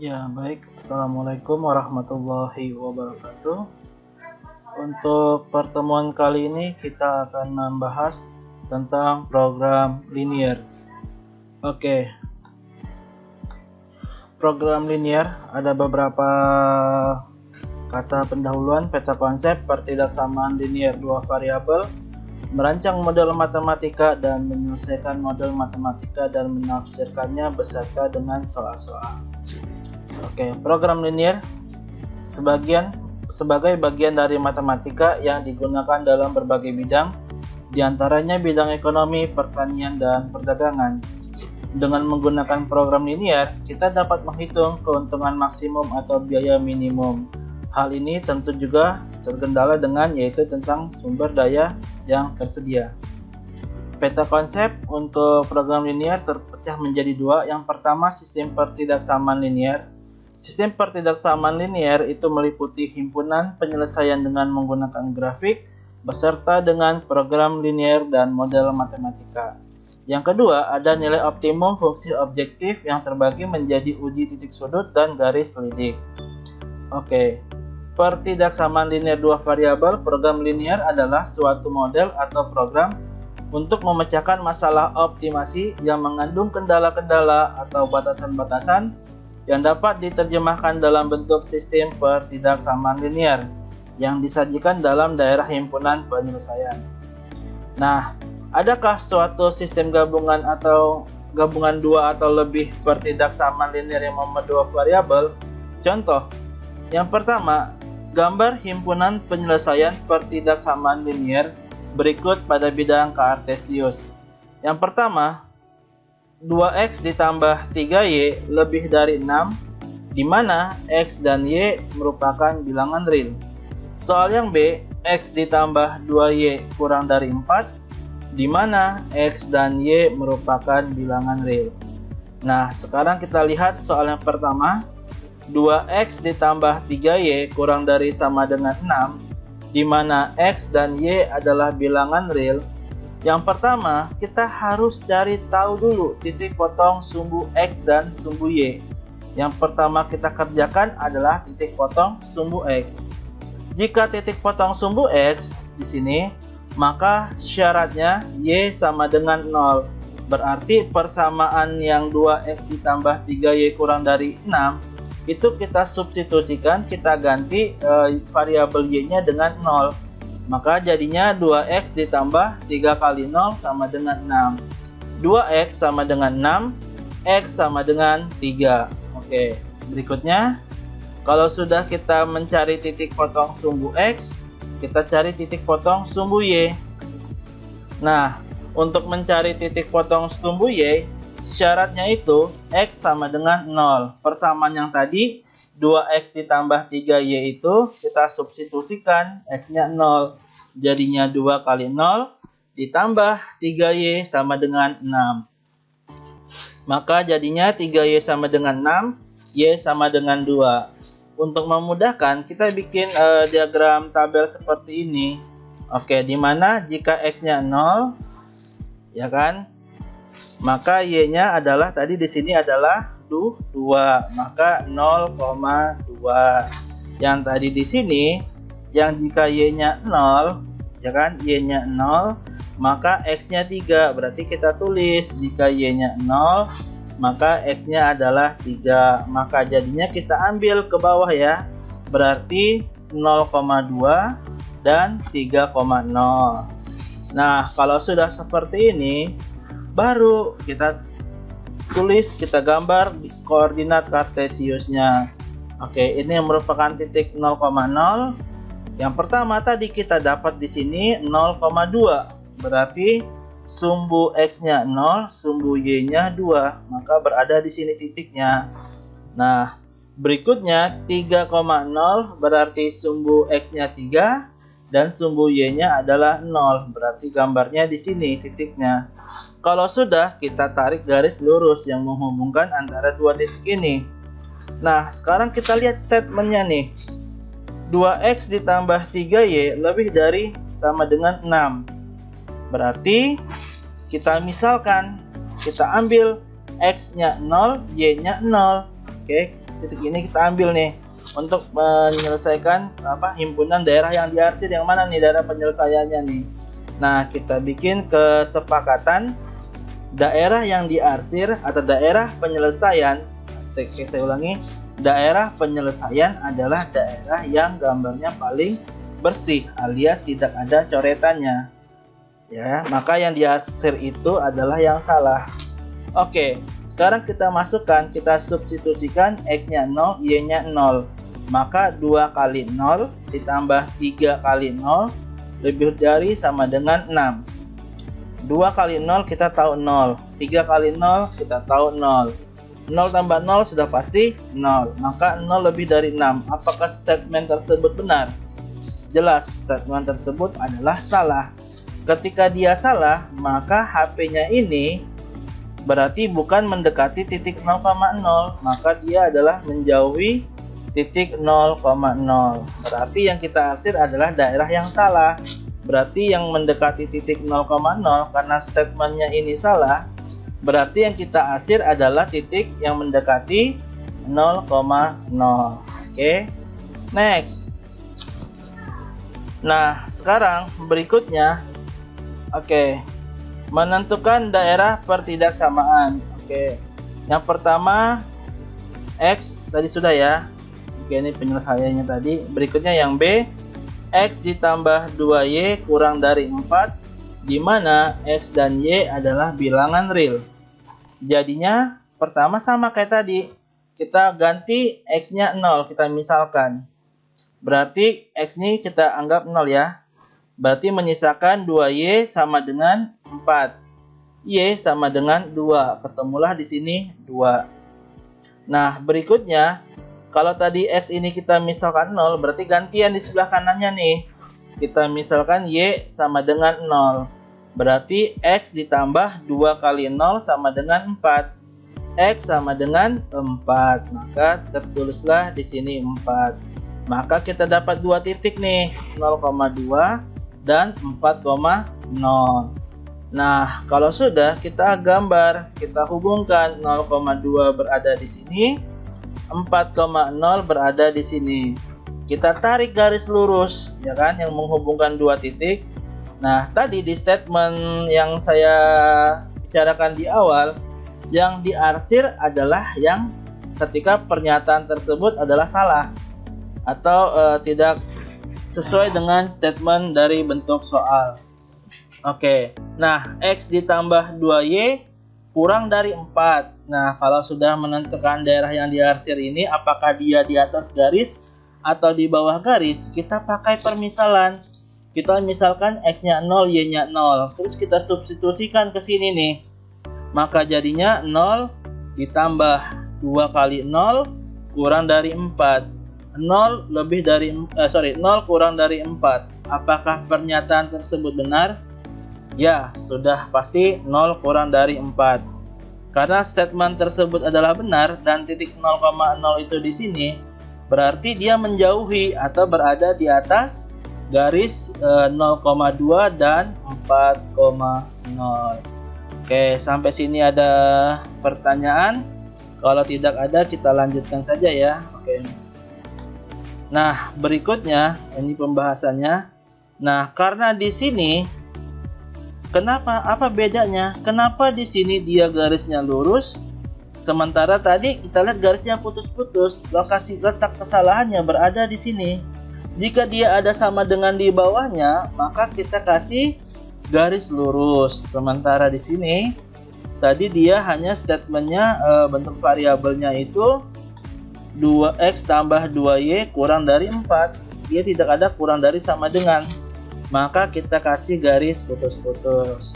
Ya, baik. Assalamualaikum warahmatullahi wabarakatuh. Untuk pertemuan kali ini kita akan membahas tentang program linear. Oke. Program linear ada beberapa kata pendahuluan: peta konsep, pertidaksamaan linear dua variabel, merancang model matematika dan menyelesaikan model matematika dan menafsirkannya beserta dengan soal-soal. Oke, program linear sebagai bagian dari matematika yang digunakan dalam berbagai bidang, diantaranya bidang ekonomi, pertanian, dan perdagangan. Dengan menggunakan program linear, kita dapat menghitung keuntungan maksimum atau biaya minimum. Hal ini tentu juga terkendala dengan yaitu tentang sumber daya yang tersedia. Peta konsep untuk program linear terpecah menjadi dua. Yang pertama, sistem pertidaksamaan linear. Sistem pertidaksamaan linear itu meliputi himpunan penyelesaian dengan menggunakan grafik beserta dengan program linear dan model matematika. Yang kedua, ada nilai optimum fungsi objektif yang terbagi menjadi uji titik sudut dan garis selidik. Oke. Pertidaksamaan linear dua variabel. Program linear adalah suatu model atau program untuk memecahkan masalah optimasi yang mengandung kendala-kendala atau batasan-batasan yang dapat diterjemahkan dalam bentuk sistem pertidaksamaan linear yang disajikan dalam daerah himpunan penyelesaian. Nah, adakah suatu sistem gabungan atau gabungan dua atau lebih pertidaksamaan linear yang memuat dua variabel? Contoh, yang pertama, gambar himpunan penyelesaian pertidaksamaan linear berikut pada bidang Cartesius. Yang pertama, 2x ditambah 3y lebih dari 6, di mana x dan y merupakan bilangan real. Soal yang B, x ditambah 2y kurang dari 4, di mana x dan y merupakan bilangan real. Nah, sekarang kita lihat soal yang pertama. 2x ditambah 3y kurang dari sama dengan 6, di mana x dan y adalah bilangan real. Yang pertama, kita harus cari tahu dulu titik potong sumbu x dan sumbu y. Yang pertama kita kerjakan adalah titik potong sumbu x. Jika titik potong sumbu x di sini, maka syaratnya y sama dengan 0. Berarti persamaan yang 2x ditambah 3y kurang dari 6 itu kita substitusikan, kita ganti variabel y-nya dengan 0. Maka jadinya 2x ditambah 3 kali 0 sama dengan 6. 2x sama dengan 6, x sama dengan 3. Oke, berikutnya, kalau sudah kita mencari titik potong sumbu x, kita cari titik potong sumbu y. Nah, untuk mencari titik potong sumbu y, syaratnya itu x sama dengan 0. Persamaan yang tadi 2x ditambah 3y itu kita substitusikan, x-nya 0. Jadinya 2 kali 0 ditambah 3y sama dengan 6. Maka jadinya 3y sama dengan 6, y sama dengan 2. Untuk memudahkan, kita bikin diagram tabel seperti ini. Oke, dimana jika x-nya 0, ya kan? Maka y-nya adalah tadi di sini adalah 2, maka 0,2. Yang tadi di sini, yang jika y-nya 0, ya kan, y-nya 0, maka x-nya 3. Berarti kita tulis jika y-nya 0, maka x-nya adalah 3. Maka jadinya kita ambil ke bawah ya. Berarti 0,2 dan 3,0. Nah, kalau sudah seperti ini, baru kita tulis, kita gambar koordinat Cartesiusnya. Oke, ini yang merupakan titik 0,0. Yang pertama tadi kita dapat di sini 0,2. Berarti sumbu x-nya 0, sumbu y-nya 2, maka berada di sini titiknya. Nah, berikutnya 3,0 berarti sumbu x-nya 3 dan sumbu y-nya adalah 0. Berarti gambarnya di sini titiknya. Kalau sudah, kita tarik garis lurus yang menghubungkan antara dua titik ini. Nah, sekarang kita lihat statementnya nih. 2x ditambah 3y lebih dari sama dengan 6. Berarti kita misalkan, kita ambil x-nya 0, y-nya 0. Oke, titik ini kita ambil nih untuk menyelesaikan himpunan daerah yang diarsir. Yang mana nih daerah penyelesaiannya nih? Nah, kita bikin kesepakatan daerah yang diarsir atau daerah penyelesaian. Oke, saya ulangi. Daerah penyelesaian adalah daerah yang gambarnya paling bersih alias tidak ada coretannya. Ya, maka yang diarsir itu adalah yang salah. Oke, sekarang kita masukkan, kita substitusikan X-nya 0, Y-nya 0. Maka 2 kali 0 ditambah 3 kali 0 lebih dari sama dengan 6. 2 kali 0 kita tahu 0. 3 kali 0 kita tahu 0. 0 tambah 0 sudah pasti 0. Maka 0 lebih dari 6. Apakah statement tersebut benar? Jelas, statement tersebut adalah salah. Ketika dia salah, maka HP-nya ini berarti bukan mendekati titik 0,0. Maka dia adalah menjauhi titik 0,0. Berarti yang kita arsir adalah daerah yang salah. Berarti yang mendekati titik 0,0 karena statementnya ini salah. Berarti yang kita arsir adalah titik yang mendekati 0,0. Oke, next. Nah, sekarang berikutnya, menentukan daerah pertidaksamaan. Yang pertama X tadi sudah ya. Ini penyelesaiannya tadi. Berikutnya yang B, X ditambah 2Y kurang dari 4, di mana X dan Y adalah bilangan real. Jadinya pertama sama kayak tadi, kita ganti X-nya 0, kita misalkan. Berarti X ini kita anggap 0 ya. Berarti menyisakan 2Y sama dengan 4. Y sama dengan 2. Ketemulah di sini 2. Nah, berikutnya kalau tadi X ini kita misalkan 0, berarti gantian di sebelah kanannya nih. Kita misalkan Y sama dengan 0. Berarti X ditambah 2 kali 0 sama dengan 4. X sama dengan 4. Maka tertulislah di sini 4. Maka kita dapat 2 titik nih, 0,2 dan 4,0. Nah, kalau sudah kita gambar, kita hubungkan 0,2 berada di sini, 4,0 berada di sini. Kita tarik garis lurus, ya kan, yang menghubungkan 2 titik. Nah, tadi di statement yang saya bicarakan di awal, yang diarsir adalah yang ketika pernyataan tersebut adalah salah atau tidak sesuai dengan statement dari bentuk soal. Nah, X ditambah 2Y kurang dari 4. Nah, kalau sudah menentukan daerah yang diarsir ini, apakah dia di atas garis atau di bawah garis, kita pakai permisalan. Kita misalkan X-nya 0, Y-nya 0. Terus kita substitusikan ke sini nih. Maka jadinya 0 ditambah 2 kali 0 kurang dari 4. 0 kurang dari 4. Apakah pernyataan tersebut benar? Ya, sudah pasti 0 kurang dari 4. Karena statement tersebut adalah benar dan titik 0,0 itu di sini, berarti dia menjauhi atau berada di atas garis 0,2 dan 4,0. Sampai sini ada pertanyaan? Kalau tidak ada, kita lanjutkan saja ya. Nah, berikutnya ini pembahasannya. Nah, karena di sini apa bedanya? Kenapa di sini dia garisnya lurus, sementara tadi kita lihat garisnya putus-putus? Lokasi letak kesalahannya berada di sini. Jika dia ada sama dengan di bawahnya, maka kita kasih garis lurus. Sementara di sini tadi dia hanya statementnya bentuk variabelnya itu 2x tambah 2y kurang dari 4. Dia tidak ada kurang dari sama dengan. Maka kita kasih garis putus-putus.